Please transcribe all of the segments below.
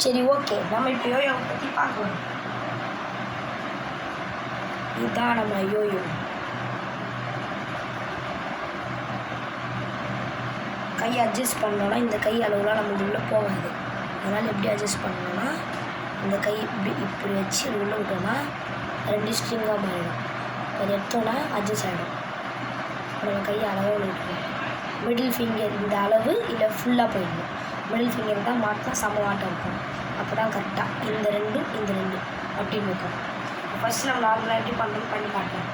சரி ஓகே, நம்ம இப்போ யோயோவை பற்றி பார்க்கலாம். இதுதான் நம்ம யோயோ. கையை அட்ஜஸ்ட் பண்ணோன்னா இந்த கை அளவுலாம் நம்ம உள்ளே போகாது. அதனால் எப்படி அட்ஜஸ்ட் பண்ணோன்னா இந்த கை இப்படி வச்சு உள்ளே விட்டோன்னா 2 ஸ்ட்ரிங்காக மாறிடும். அது எடுத்தோன்னா அட்ஜஸ்ட் ஆகிடும். நம்ம கையை அளவாக விட்டுருவோம். மிடில் ஃபிங்கர் இந்த அளவு இல்லை ஃபுல்லாக போயிடணும். மிடில் ஃபிங்கர் தான் மாட்டினா சமமாட்டம் இருக்கும். அப்போ தான் கரெக்டாக இந்த 2 அப்படின்னு இருக்கும். ஃபஸ்ட்டு நம்ம நார்மலாக எப்படி பண்ணணும் பண்ணி காட்டுறோம்.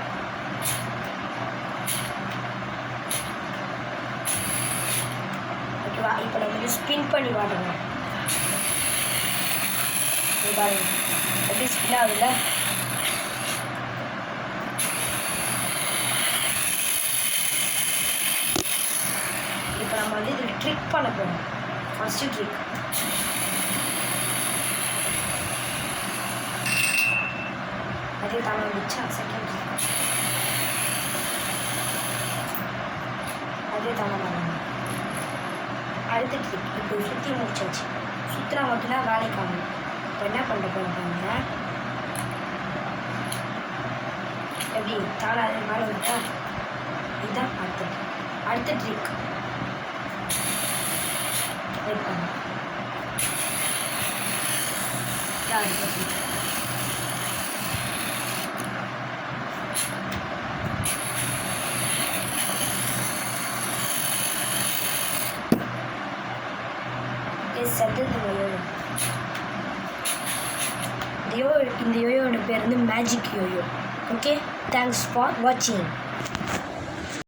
ஓகேவா? இப்போ நம்ம வந்து ஸ்பின் பண்ணி காட்டுறோம். பாருங்க எப்படி ஸ்பின் ஆகுதுல்ல. இப்போ நம்ம வந்து இது ட்ரிக் பண்ண போகிறோம். ஃபஸ்ட்டு ட்ரிக் அதே தானே வந்துச்சா. செகண்ட் ட்ரிக் அதே தானே பண்ணணும். அடுத்த ட்ரிக் இப்போ சுற்றி முடிச்சாச்சு. சுற்றுனா மட்டும்தான் வேலைக்கு ஆகணும். இப்போ என்ன பண்ண போகிறாங்க, எப்படி தானே அதே மாதிரி விட்டா. இதுதான் அடுத்த ட்ரிக். வெயிட் பண்ண அடுத்த ட்ரிக். இந்த யோயோட பேர் வந்து magic YoYo. Okay, thanks for வாட்சிங்.